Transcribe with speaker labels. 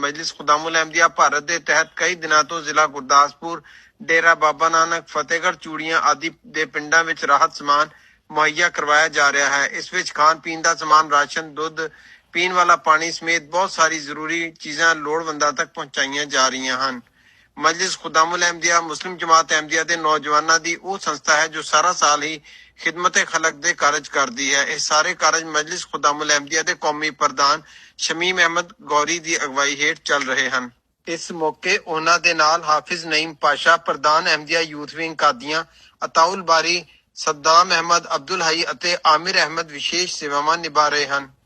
Speaker 1: ਮਜਲਿਸ ਖੁਦਾਮੁਲ ਅਹਿਮਦੀਆ ਭਾਰਤ ਦੇ ਤਹਿਤ ਕਈ ਦਿਨਾਂ ਤੋਂ ਜ਼ਿਲ੍ਹਾ ਗੁਰਦਾਸਪੁਰ, ਡੇਰਾ ਬਾਬਾ ਨਾਨਕ, ਫਤਿਹਗੜ੍ਹ ਚੂੜੀਆਂ ਆਦਿ ਦੇ ਪਿੰਡਾਂ ਵਿੱਚ ਰਾਹਤ ਸਮਾਨ ਮੁਹੱਈਆ ਕਰਵਾਇਆ ਜਾ ਰਿਹਾ ਹੈ। ਇਸ ਵਿੱਚ ਖਾਣ ਪੀਣ ਦਾ ਸਮਾਨ, ਰਾਸ਼ਨ, ਦੁੱਧ, ਪੀਣ ਵਾਲਾ ਪਾਣੀ ਸਮੇਤ ਬਹੁਤ ਸਾਰੀ ਜ਼ਰੂਰੀ ਚੀਜ਼ਾਂ ਲੋੜਵੰਦਾਂ ਤੱਕ ਪਹੁੰਚਾਈਆਂ ਜਾ ਰਹੀਆਂ ਹਨ। ਮਜਲਿਸ ਖੁਦਾਮੁਲ ਅਹਿਮਦੀਆ ਮੁਸਲਿਮ ਜਮਾਤ ਅਹਿਮਦੀਆ ਦੇ ਨੌਜਵਾਨਾਂ ਦੀ ਉਹ ਸੰਸਥਾ ਹੈ ਜੋ ਸਾਰਾ ਸਾਲ ਹੀ ਖਿਦਮਤ ਖਲਕ ਦੇ ਕਾਰਜ ਕਰਦੀ ਹੈ। ਇਹ ਸਾਰੇ ਕਾਰਜ ਮਜਲਿਸ ਖੁਦਾਮੁਲ ਅਹਿਮਦੀਆ ਦੇ ਕੌਮੀ ਪ੍ਰਧਾਨ ਸ਼ਮੀਮ ਅਹਿਮਦ ਗੌਰੀ ਦੀ ਅਗਵਾਈ ਹੇਠ ਚੱਲ ਰਹੇ ਹਨ। ਇਸ ਮੌਕੇ ਉਹਨਾਂ ਦੇ ਨਾਲ ਹਾਫਿਜ਼ ਨਈਮ ਪਾਸ਼ਾ, ਪ੍ਰਧਾਨ ਅਹਿਮਦੀਆ ਯੂਥ ਵਿੰਗ ਕਾਦੀਆਂ, ਅਤਾਉਲ ਬਾਰੀ, ਸੱਦਾਮ ਅਹਿਮਦ, ਅਬਦੁਲ ਹਈ ਅਤੇ ਆਮਿਰ ਅਹਿਮਦ ਵਿਸ਼ੇਸ਼ ਸੇਵਾਵਾਂ ਨਿਭਾ ਰਹੇ ਹਨ।